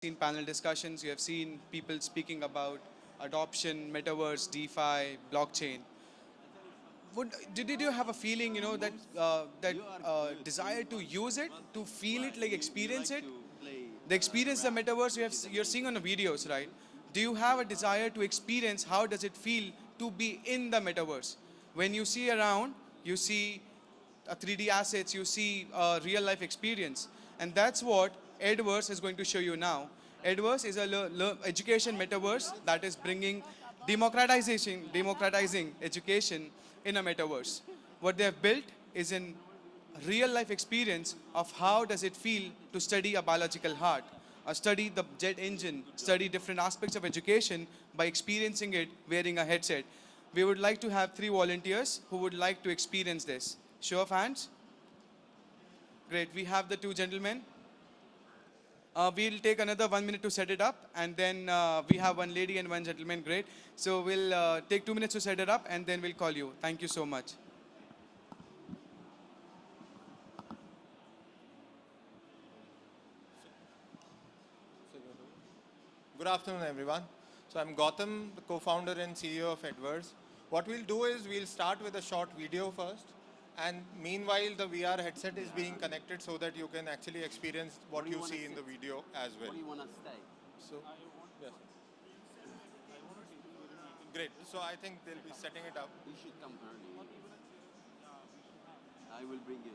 seen panel discussions, you have seen people speaking about adoption, metaverse, DeFi, blockchain. Did you have a feeling, that desire to use it, to feel it, like experience it? The experience the metaverse you're seeing on the videos, right? Do you have a desire to experience how does it feel to be in the metaverse? When you see around, you see 3D assets, you see a real life experience. And that's what Edverse is going to show you now. Edverse is a education metaverse that is bringing democratizing education in a metaverse. What they have built is in real life experience of how does it feel to study a biological heart, study the jet engine, study different aspects of education by experiencing it wearing a headset. We would like to have 3 volunteers who would like to experience this. Show of hands. Great. We have the 2 gentlemen. We'll take another 1 minute to set it up, and then we have 1 lady and 1 gentleman. Great. So we'll take 2 minutes to set it up, and then we'll call you. Thank you so much. Good afternoon, everyone. So I'm Gautam, the co-founder and CEO of Edverse. What we'll do is we'll start with a short video first, and meanwhile the VR headset is being connected so that you can actually experience what you see in the video as well. Where do you want to stay? So, yes. Great. So I think they'll be setting it up. You should come early. I will bring you.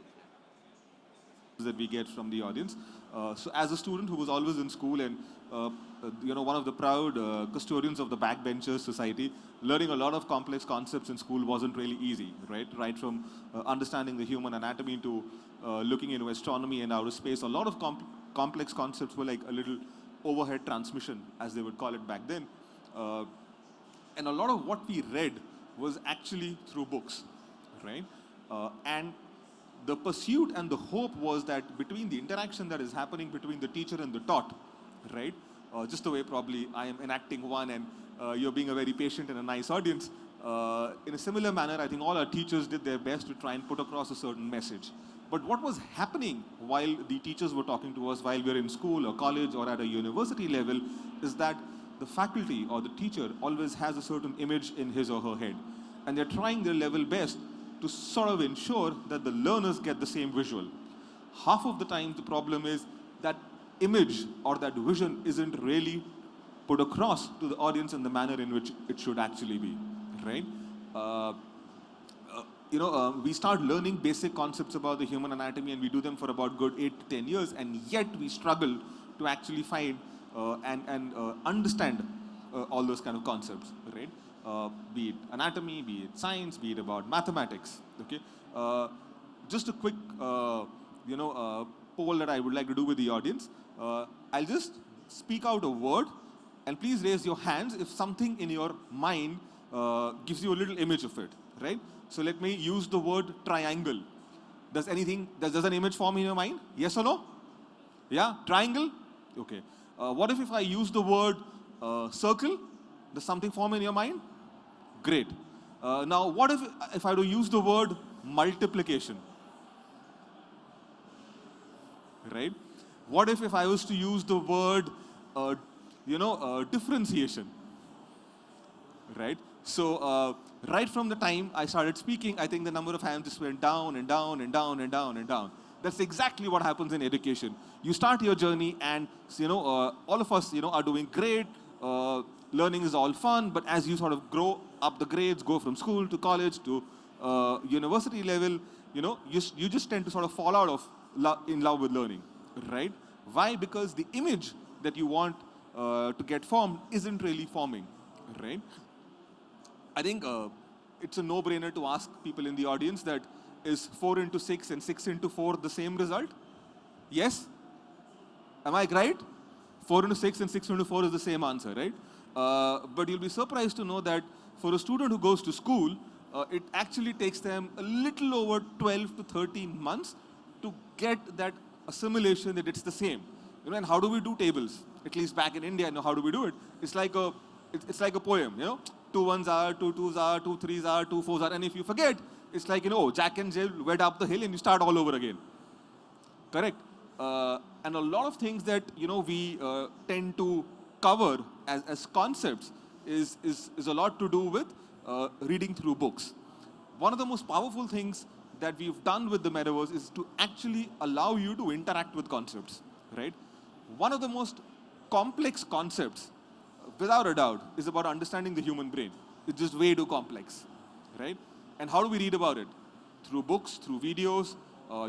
That we get from the audience. So as a student who was always in school and one of the proud custodians of the backbenchers society, learning a lot of complex concepts in school wasn't really easy, right? Right from understanding the human anatomy to looking into astronomy and outer space, a lot of complex concepts were like a little overhead transmission, as they would call it back then. And a lot of what we read was actually through books, right? And the pursuit and the hope was that between the interaction that is happening between the teacher and the taught, right? Just the way probably I am enacting one and you're being a very patient and a nice audience. In a similar manner, I think all our teachers did their best to try and put across a certain message. But what was happening while the teachers were talking to us while we were in school or college or at a university level is that the faculty or the teacher always has a certain image in his or her head. And they're trying their level best to sort of ensure that the learners get the same visual. Half of the time, the problem is that image or that vision isn't really put across to the audience in the manner in which it should actually be, right? We start learning basic concepts about the human anatomy and we do them for about good 8 to 10 years, and yet we struggle to actually find and understand all those kind of concepts, right? Be it anatomy, be it science, be it about mathematics, okay? Just a quick, poll that I would like to do with the audience. I'll just speak out a word, and please raise your hands if something in your mind gives you a little image of it, right? So let me use the word triangle. Does an image form in your mind? Yes or no? Yeah, triangle? Okay. What if I use the word circle? Does something form in your mind? Great. Now, what if I do use the word multiplication? Right? What if I was to use the word, differentiation? Right? So, right from the time I started speaking, I think the number of hands just went down and down and down and down and down. That's exactly what happens in education. You start your journey and, all of us, are doing great. Learning is all fun, but as you sort of grow up the grades, go from school to college to university level, you just tend to sort of fall out of in love with learning, right? Why? Because the image that you want to get formed isn't really forming, right? I think it's a no-brainer to ask people in the audience that is 4 into 6 and 6 into 4 the same result? Yes? Am I right? 4 into 6 and 6 into 4 is the same answer, right? But you'll be surprised to know that for a student who goes to school, it actually takes them a little over 12 to 13 months to get that assimilation that it's the same. And how do we do tables? At least back in India, how do we do it? It's like a poem, 2 1s are, 2 2s are, 2 3s are, 2 4s are, and if you forget, it's like, Jack and Jill went up the hill and you start all over again. Correct? And a lot of things that we tend to cover as concepts is a lot to do with reading through books. One of the most powerful things that we've done with the metaverse is to actually allow you to interact with concepts, right? One of the most complex concepts, without a doubt, is about understanding the human brain. It's just way too complex, right? And how do we read about it? Through books, through videos,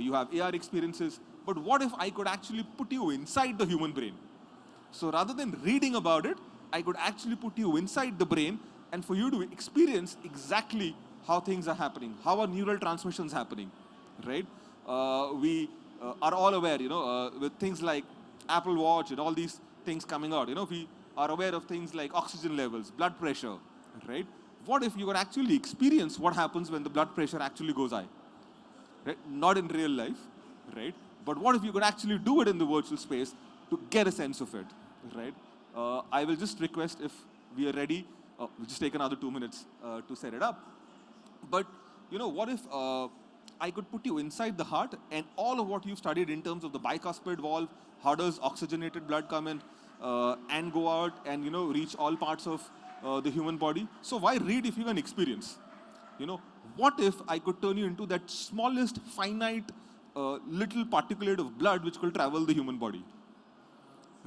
you have AR experiences. But what if I could actually put you inside the human brain? So rather than reading about it, I could actually put you inside the brain and for you to experience exactly how things are happening, how are neural transmissions happening, right? We are all aware, with things like Apple Watch and all these things coming out, we are aware of things like oxygen levels, blood pressure, right? What if you could actually experience what happens when the blood pressure actually goes high? Right? Not in real life, right? But what if you could actually do it in the virtual space to get a sense of it, right? I will just request if we are ready, we'll just take another 2 minutes to set it up. But what if I could put you inside the heart and all of what you've studied in terms of the bicuspid valve, how does oxygenated blood come in and go out and reach all parts of the human body? So why read if you can experience? What if I could turn you into that smallest finite little particulate of blood which could travel the human body,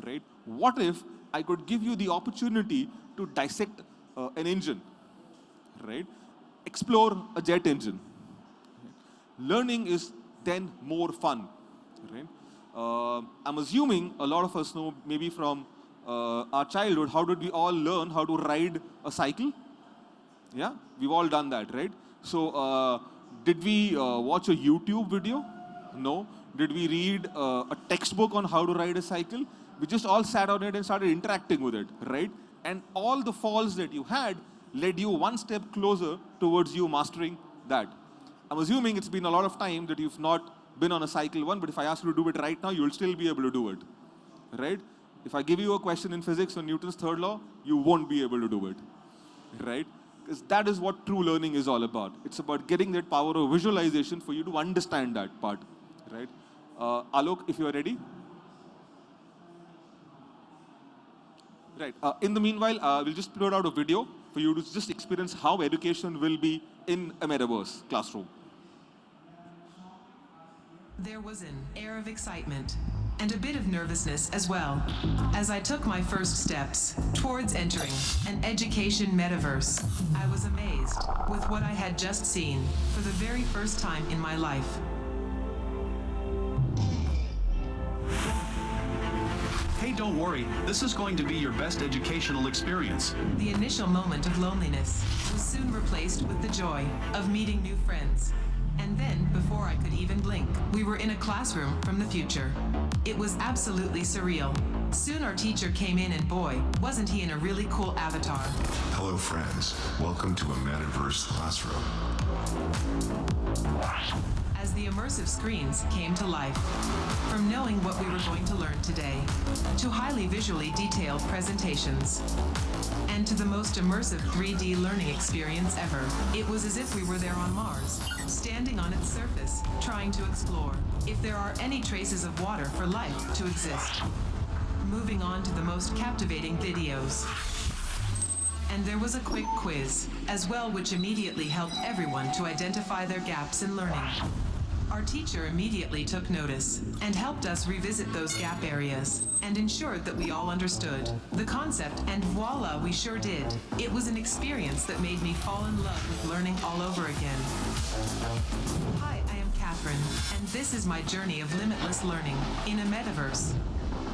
right? What if I could give you the opportunity to dissect an engine, right? Explore a jet engine. Learning is then more fun, right? I'm assuming a lot of us know maybe from our childhood, how did we all learn how to ride a cycle? Yeah, we've all done that, right? So did we watch a YouTube video? No. Did we read a textbook on how to ride a cycle? We just all sat on it and started interacting with it, right? And all the falls that you had led you one step closer towards you mastering that. I'm assuming it's been a lot of time that you've not been on a cycle one, but if I ask you to do it right now, you'll still be able to do it, right? If I give you a question in physics on Newton's third law, you won't be able to do it, right? Because that is what true learning is all about. It's about getting that power of visualization for you to understand that part, right? Alok, if you are ready. Right. In the meanwhile, we'll just put out a video for you to just experience how education will be in a metaverse classroom. There was an air of excitement and a bit of nervousness as well as I took my first steps towards entering an education metaverse. I was amazed with what I had just seen for the very first time in my life. Hey, don't worry. This is going to be your best educational experience. The initial moment of loneliness was soon replaced with the joy of meeting new friends. And then, before I could even blink, we were in a classroom from the future. It was absolutely surreal. Soon our teacher came in and boy, wasn't he in a really cool avatar. Hello friends, welcome to a Metaverse classroom. As the immersive screens came to life, from knowing what we were going to learn today, to highly visually detailed presentations, and to the most immersive 3D learning experience ever, it was as if we were there on Mars, standing on its surface, trying to explore if there are any traces of water for life to exist. Moving on to the most captivating videos. And there was a quick quiz as well, which immediately helped everyone to identify their gaps in learning. Our teacher immediately took notice and helped us revisit those gap areas and ensured that we all understood the concept, and voila, we sure did. It was an experience that made me fall in love with learning all over again. Hi, I am Catherine, and this is my journey of limitless learning in a metaverse.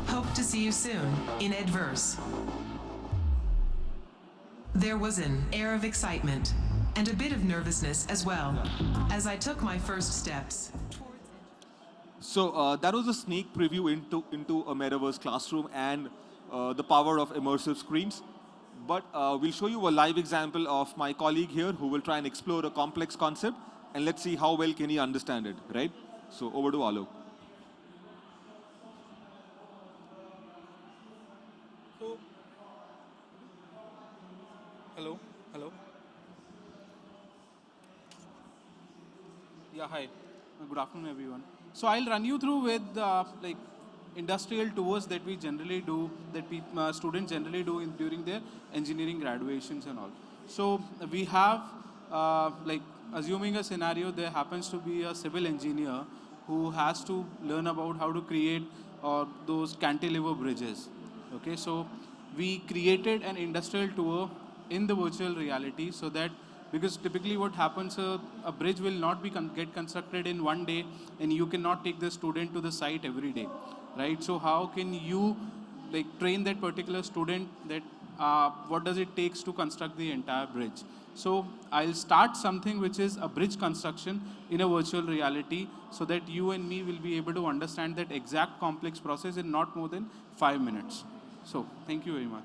Hope to see you soon in Edverse. There was an air of excitement and a bit of nervousness as well as I took my first steps towards. So that was a sneak preview into a metaverse classroom and the power of immersive screens. But we'll show you a live example of my colleague here who will try and explore a complex concept, and let's see how well can he understand it, right? So over to Alok. So, hello. Yeah, hi. Good afternoon, everyone. So I'll run you through with like industrial tours that we generally do, that students generally do during their engineering graduations and all. So we have like assuming a scenario, there happens to be a civil engineer who has to learn about how to create those cantilever bridges. Okay, so we created an industrial tour in the virtual reality so that because typically what happens, a bridge will not be get constructed in one day and you cannot take the student to the site every day, right? So how can you like train that particular student that what does it takes to construct the entire bridge? So I'll start something which is a bridge construction in a virtual reality so that you and me will be able to understand that exact complex process in not more than 5 minutes. So thank you very much.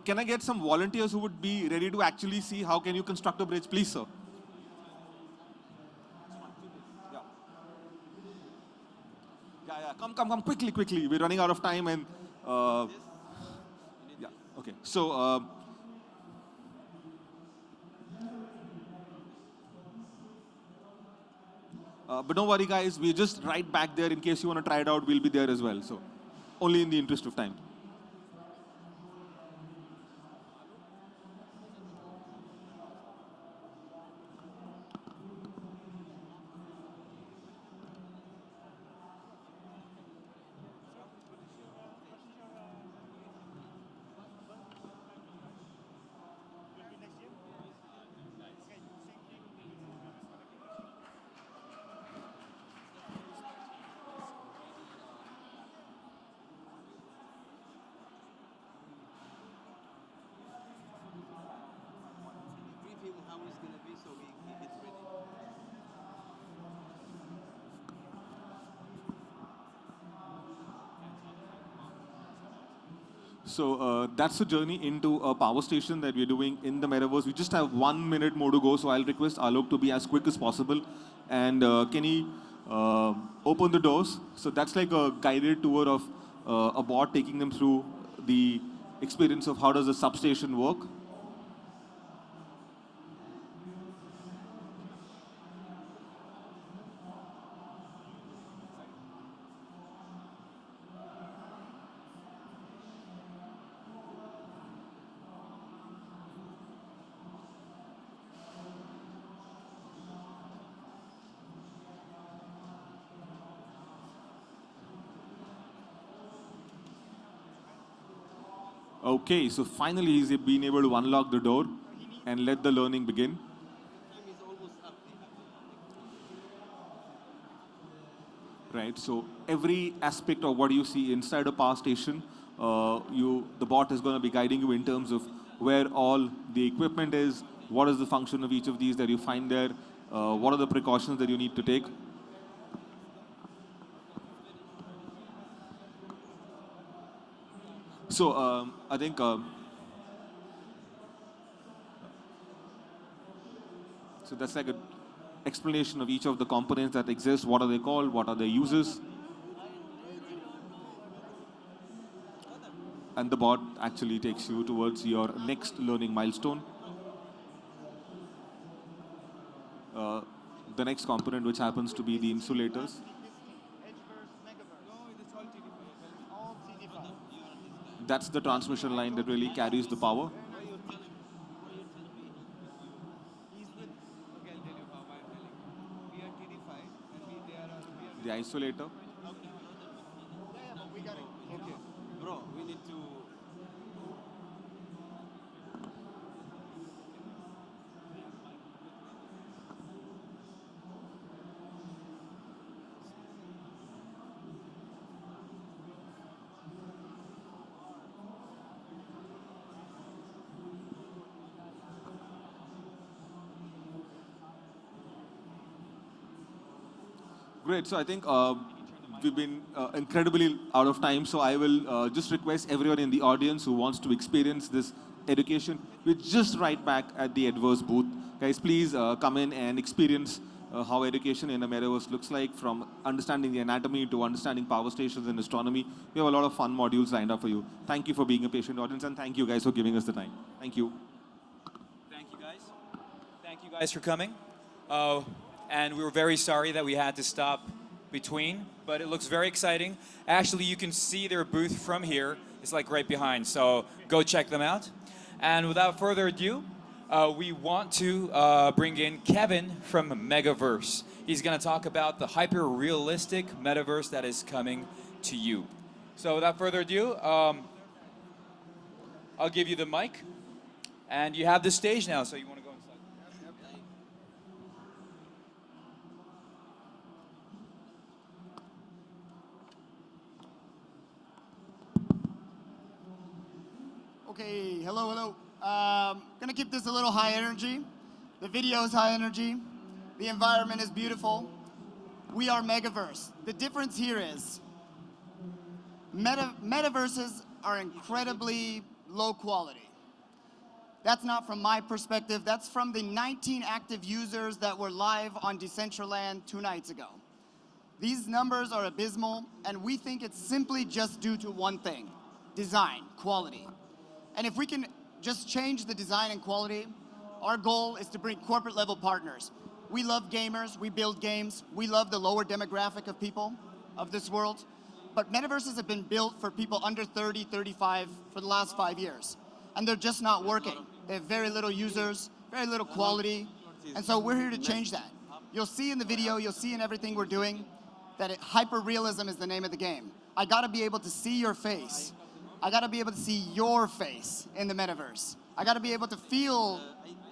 Can I get some volunteers who would be ready to actually see how can you construct a bridge, please, sir? Yeah. Yeah, come, quickly. We're running out of time and, yeah, okay. So, but don't worry, guys. We're just right back there in case you want to try it out. We'll be there as well. So, only in the interest of time. Brief him how it's going to be so he gets ready. So that's the journey into a power station that we're doing in the Metaverse. We just have 1 minute more to go, so I'll request Alok to be as quick as possible. And can he open the doors? So that's like a guided tour of a bot taking them through the experience of how does the substation work. Okay, so finally he's been able to unlock the door and let the learning begin. Time is almost up. Right, so every aspect of what you see inside a power station, the bot is going to be guiding you in terms of where all the equipment is, what is the function of each of these that you find there, what are the precautions that you need to take. So I think so that's like an explanation of each of the components that exist. What are they called? What are their uses? And the bot actually takes you towards your next learning milestone. The next component, which happens to be the insulators. That's the transmission line that really carries the power. The isolator. Bro, we need to... Great. So I think we've been incredibly out of time. So I will just request everyone in the audience who wants to experience this education, we're just right back at the Edverse booth. Guys, please come in and experience how education in a metaverse looks like, from understanding the anatomy to understanding power stations and astronomy. We have a lot of fun modules lined up for you. Thank you for being a patient audience, and thank you guys for giving us the time. Thank you. Thank you guys. Thank you guys for coming. And we were very sorry that we had to stop between, but it looks very exciting. Actually, you can see their booth from here. It's like right behind, so go check them out. And without further ado, we want to bring in Kevin from Megaverse. He's going to talk about the hyper-realistic metaverse that is coming to you. So without further ado, I'll give you the mic. And you have the stage now, so you want to go inside. Okay, hello. Gonna keep this a little high energy. The video is high energy. The environment is beautiful. We are Megaverse. The difference here is metaverses are incredibly low quality. That's not from my perspective. That's from the 19 active users that were live on Decentraland 2 nights ago. These numbers are abysmal, and we think it's simply just due to one thing: design, quality. And if we can just change the design and quality, our goal is to bring corporate level partners. We love gamers, we build games, we love the lower demographic of people of this world, but metaverses have been built for people under 30, 35 for the last 5 years, and they're just not working. They have very little users, very little quality, and so we're here to change that. You'll see in the video, you'll see in everything we're doing, that hyper-realism is the name of the game. I gotta be able to see your face. I gotta be able to see your face in the metaverse. I gotta be able to feel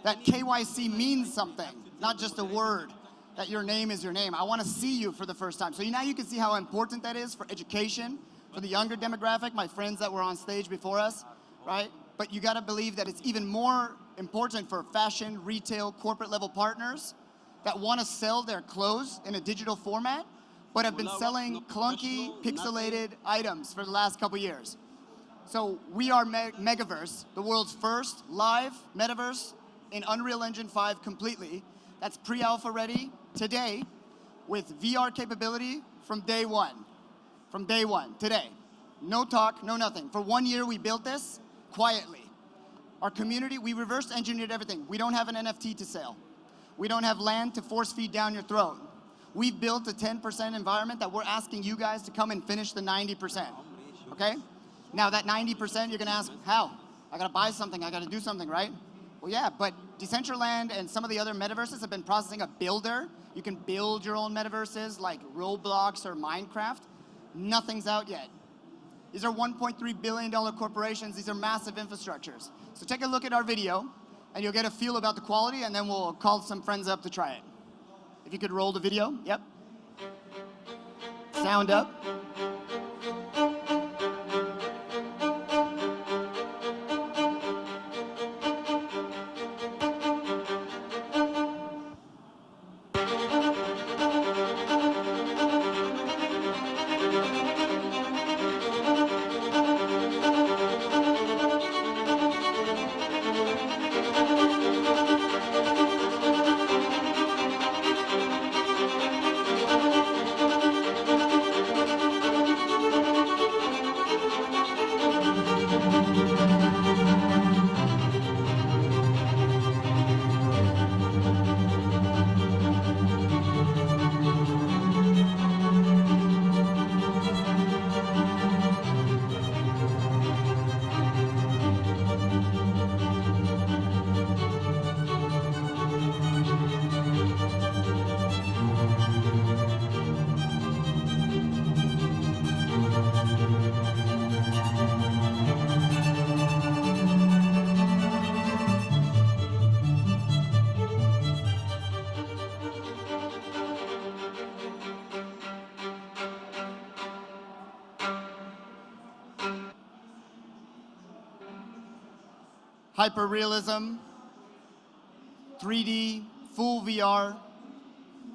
that KYC means something, not just a word, that your name is your name. I wanna see you for the first time. So now you can see how important that is for education, for the younger demographic, my friends that were on stage before us, right? But you gotta believe that it's even more important for fashion, retail, corporate level partners that wanna sell their clothes in a digital format, but have been selling clunky, pixelated items for the last couple years. So we are Megaverse, the world's first live metaverse in Unreal Engine 5 completely. That's pre-alpha ready today with VR capability from day one. From day one, today. No talk, no nothing. For 1 year we built this quietly. Our community, we reverse engineered everything. We don't have an NFT to sell. We don't have land to force feed down your throat. We've built a 10% environment that we're asking you guys to come and finish the 90%, okay? Now that 90%, you're gonna ask, how? I gotta buy something, I gotta do something, right? Well, yeah, but Decentraland and some of the other metaverses have been processing a builder. You can build your own metaverses like Roblox or Minecraft. Nothing's out yet. These are $1.3 billion corporations. These are massive infrastructures. So take a look at our video, and you'll get a feel about the quality, and then we'll call some friends up to try it. If you could roll the video, yep. Sound up. Hyper-realism, 3D, full VR,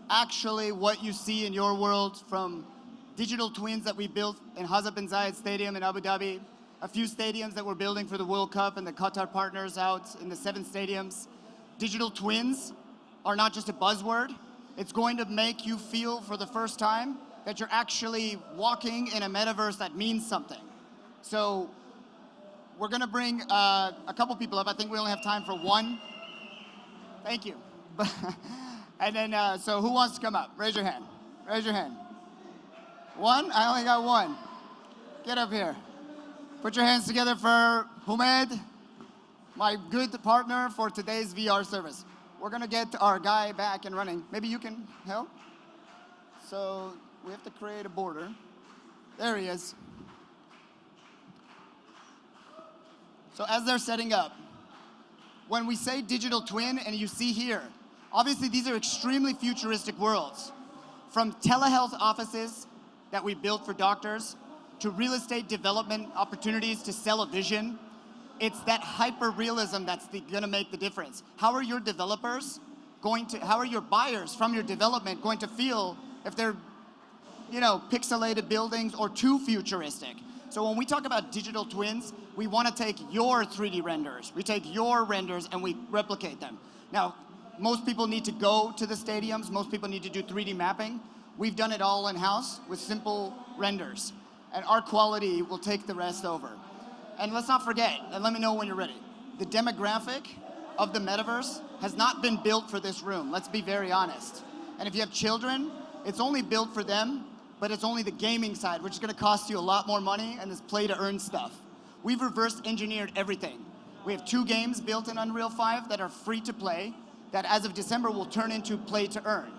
actually what you see in your world from digital twins that we built in Hazrat bin Zayed Stadium in Abu Dhabi, a few stadiums that we're building for the World Cup and the Qatar partners out in the 7 stadiums. digital twins are not just a buzzword. It's going to make you feel for the first time that you're actually walking in a metaverse that means something. So we're gonna bring a couple people up. I think we only have time for one. Thank you. And then, so who wants to come up? Raise your hand. Raise your hand. One? I only got one. Get up here. Put your hands together for Humed, my good partner for today's VR service. We're gonna get our guy back and running. Maybe you can help? So we have to create a border. There he is. So as they're setting up, when we say digital twin, and you see here, obviously these are extremely futuristic worlds. From telehealth offices that we built for doctors, to real estate development opportunities to sell a vision, it's that hyper-realism that's gonna make the difference. How are your developers going to, how are your buyers from your development going to feel if they're, you know, pixelated buildings or too futuristic? So when we talk about digital twins, we want to take your 3D renders. We take your renders and we replicate them. Now, most people need to go to the stadiums. Most people need to do 3D mapping. We've done it all in-house with simple renders. And our quality will take the rest over. And let's not forget, and let me know when you're ready, the demographic of the metaverse has not been built for this room. Let's be very honest. And if you have children, it's only built for them, but it's only the gaming side, which is gonna cost you a lot more money and is play to earn stuff. We've reverse engineered everything. We have 2 games built in Unreal 5 that are free to play, that as of December will turn into play to earn.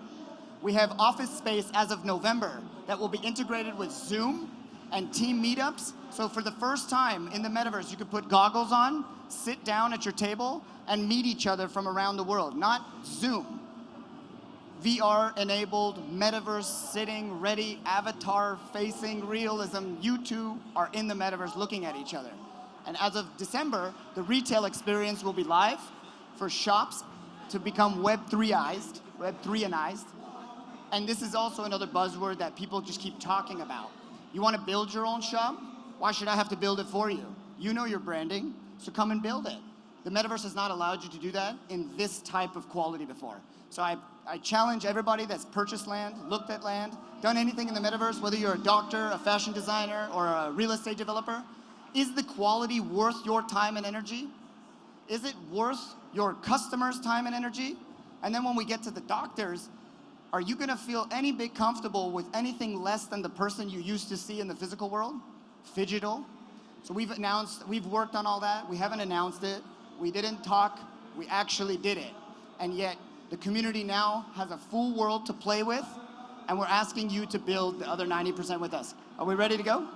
We have office space as of November that will be integrated with Zoom and team meetups. So for the first time in the metaverse, you could put goggles on, sit down at your table, and meet each other from around the world, not Zoom. VR-enabled, metaverse sitting, ready, avatar-facing realism. You two are in the metaverse looking at each other. And as of December, the retail experience will be live for shops to become Web3ized, Web3anized. And this is also another buzzword that people just keep talking about. You want to build your own shop? Why should I have to build it for you? You know your branding, so come and build it. The metaverse has not allowed you to do that in this type of quality before. So I challenge everybody that's purchased land, looked at land, done anything in the metaverse, whether you're a doctor, a fashion designer, or a real estate developer, is the quality worth your time and energy? Is it worth your customers' time and energy? And then when we get to the doctors, are you gonna feel any bit comfortable with anything less than the person you used to see in the physical world? Phygital. So we've worked on all that. We haven't announced it. We didn't talk, we actually did it. And yet, the community now has a full world to play with, and we're asking you to build the other 90% with us. Are we ready to go?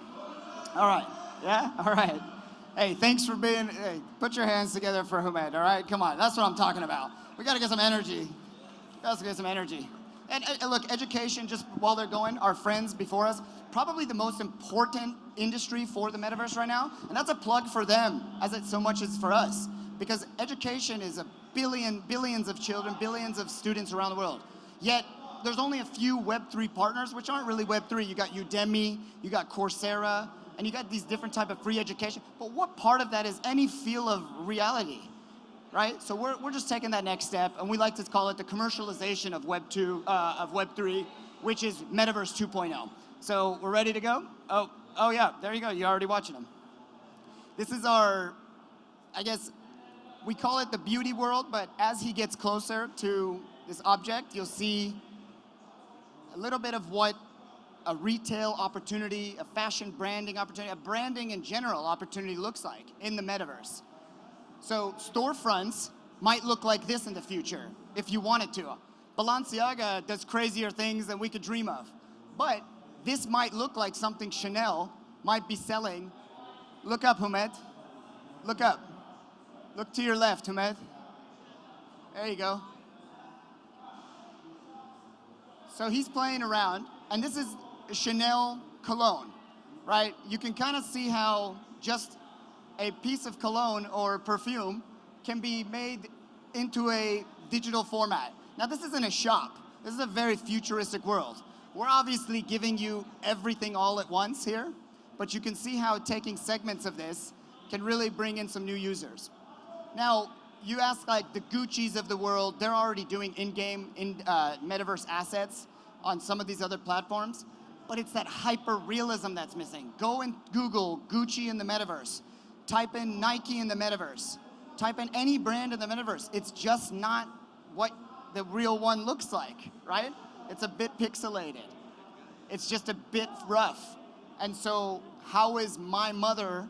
All right, yeah, all right. Hey, thanks for being, hey, put your hands together for Humed, all right? Come on, that's what I'm talking about. We gotta get some energy. Gotta get some energy. And look, education, just while they're going, our friends before us, probably the most important industry for the metaverse right now, and that's a plug for them, as it so much is for us. Because education is billions of children, billions of students around the world. Yet, there's only a few Web3 partners, which aren't really Web3. You got Udemy, you got Coursera, and you got these different type of free education. But what part of that is any feel of reality, right? So we're just taking that next step, and we like to call it the commercialization of Web3, which is Metaverse 2.0. So we're ready to go? Oh yeah, there you go. You're already watching them. This is our, I guess, we call it the beauty world, but as he gets closer to this object, you'll see a little bit of what a retail opportunity, a fashion branding opportunity, a branding in general opportunity looks like in the metaverse. So storefronts might look like this in the future, if you wanted to. Balenciaga does crazier things than we could dream of. But this might look like something Chanel might be selling. Look up, Humed. Look up. Look to your left, Humed. There you go. So he's playing around, and this is Chanel cologne, right? You can kind of see how just a piece of cologne or perfume can be made into a digital format. Now, this isn't a shop. This is a very futuristic world. We're obviously giving you everything all at once here, but you can see how taking segments of this can really bring in some new users. Now, you ask like the Gucci's of the world, they're already doing in-game metaverse assets on some of these other platforms, but it's that hyper realism that's missing. Go and Google Gucci in the metaverse. Type in Nike in the metaverse. Type in any brand in the metaverse. It's just not what the real one looks like, right? It's a bit pixelated. It's just a bit rough. And so how is my mother,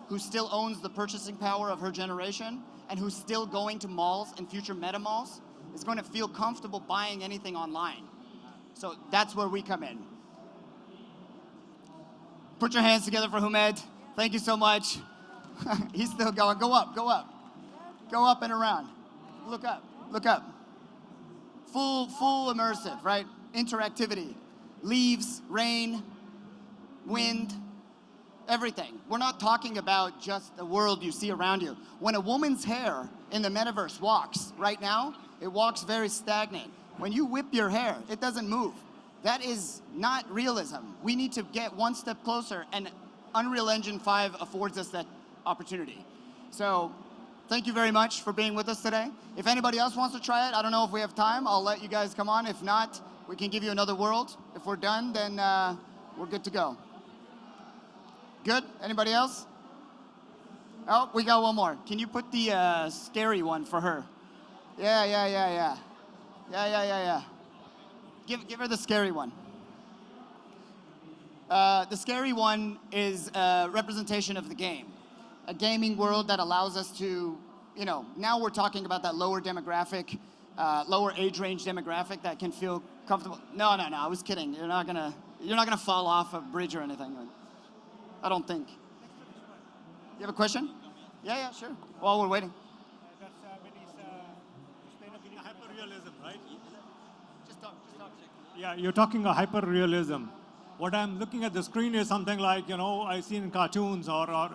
who still owns the purchasing power of her generation and who's still going to malls and future meta malls, is going to feel comfortable buying anything online? So that's where we come in. Put your hands together for Humed. Thank you so much. He's still going. Go up, go up. Go up and around. Look up, look up. Full immersive, right? Interactivity. Leaves, rain, wind, everything. We're not talking about just the world you see around you. When a woman's hair in the metaverse walks right now, it walks very stagnant. When you whip your hair, it doesn't move. That is not realism. We need to get one step closer, and Unreal Engine 5 affords us that opportunity. So thank you very much for being with us today. If anybody else wants to try it, I don't know if we have time, I'll let you guys come on. If not, we can give you another world. If we're done, then we're good to go. Good? Anybody else? Oh, we got one more. Can you put the scary one for her? Yeah. Give her the scary one. The scary one is a representation of the game. A gaming world that allows us to, now we're talking about that lower demographic, lower age range demographic that can feel comfortable. No, I was kidding. You're not gonna fall off a bridge or anything. I don't think. You have a question? Yeah, sure. While we're waiting. That's hyper-realism, right? Just talk. Yeah, you're talking a hyper-realism. What I'm looking at the screen is something like, I see in cartoons or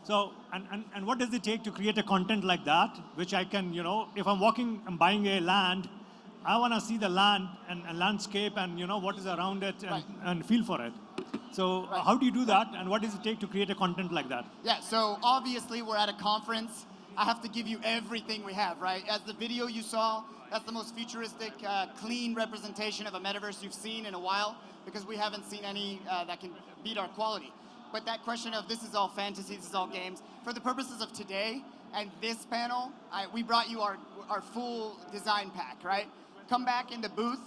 so, and what does it take to create a content like that, which I can, if I'm walking and buying a land, I want to see the land and landscape and, what is around it and feel for it. So how do you do that, and what does it take to create a content like that? Yeah, so obviously we're at a conference. I have to give you everything we have, right? As the video you saw, that's the most futuristic, clean representation of a metaverse you've seen in a while, because we haven't seen any that can beat our quality. But that question of this is all fantasy, this is all games, for the purposes of today and this panel, we brought you our full design pack, right? Come back in the booth,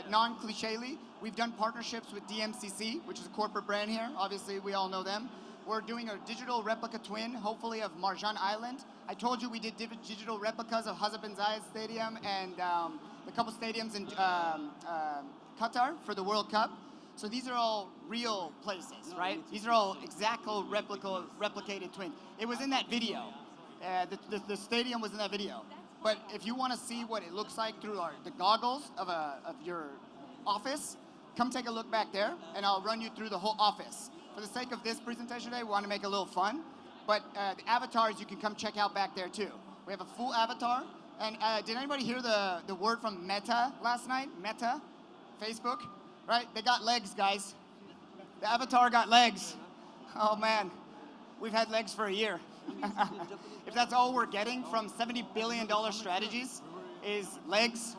non-clichely. We've done partnerships with DMCC, which is a corporate brand here. Obviously, we all know them. We're doing a digital replica twin, hopefully, of Marjan Island. I told you we did digital replicas of Hazard Zayed Stadium and a couple stadiums in Qatar for the World Cup. So these are all real places, right? These are all exactly replicated twins. It was in that video. The stadium was in that video. But if you want to see what it looks like through the goggles of your office, come take a look back there, and I'll run you through the whole office. For the sake of this presentation today, we want to make it a little fun, but the avatars you can come check out back there too. We have a full avatar, and did anybody hear the word from Meta last night? Meta, Facebook, right? They got legs, guys. The avatar got legs. Oh man, we've had legs for a year. If that's all we're getting from $70 billion strategies is legs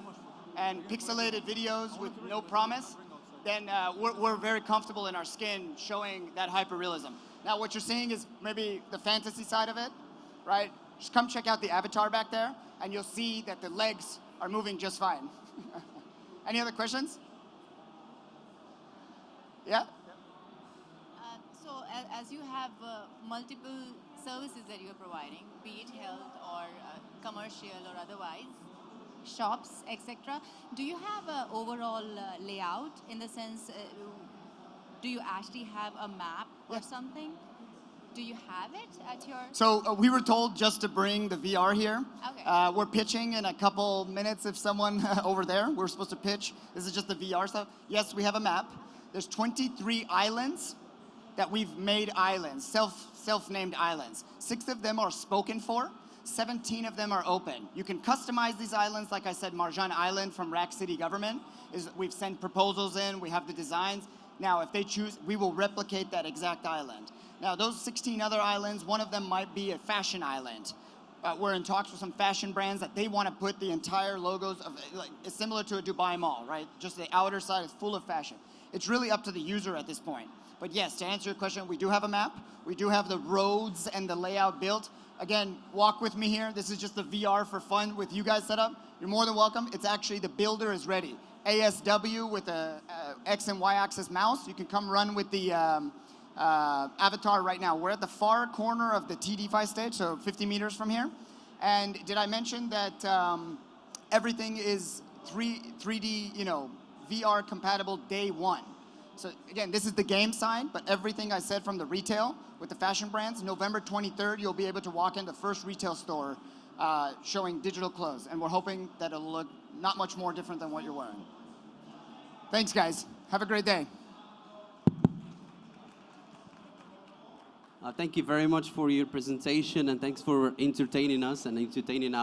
and pixelated videos with no promise, then we're very comfortable in our skin showing that hyperrealism. Now what you're seeing is maybe the fantasy side of it, right? Just come check out the avatar back there and you'll see that the legs are moving just fine. Any other questions? Yeah? So as you have multiple services that you're providing, be it health or commercial or otherwise, shops, etc. Do you have an overall layout in the sense, do you actually have a map or something? Do you have it at your... So we were told just to bring the VR here. Okay. We're pitching in a couple minutes if someone over there, we're supposed to pitch. This is just the VR stuff. Yes, we have a map. There's 23 islands that we've made islands, self-named islands. 6 of them are spoken for. 17 of them are open. You can customize these islands. Like I said, Marjan Island from Rack City Government, we've sent proposals in, we have the designs. Now, if they choose, we will replicate that exact island. Now, those 16 other islands, one of them might be a fashion island. we're in talks with some fashion brands that they want to put the entire logos of, like, it's similar to a Dubai mall, right? Just the outer side is full of fashion. It's really up to the user at this point. But yes, to answer your question, we do have a map. We do have the roads and the layout built. Again, walk with me here. This is just the VR for fun with you guys set up. You're more than welcome. It's actually, the builder is ready. ASW with a X and Y axis mouse. You can come run with the avatar right now. We're at the far corner of the TD5 stage, so 50 meters from here. And did I mention that everything is 3D, you know, VR compatible day one? So again, this is the game side, but everything I said from the retail with the fashion brands, November 23rd, you'll be able to walk in the first retail store showing digital clothes. And we're hoping that it'll look not much more different than what you're wearing. Thanks, guys. Have a great day. Thank you very much for your presentation, and thanks for entertaining us and entertaining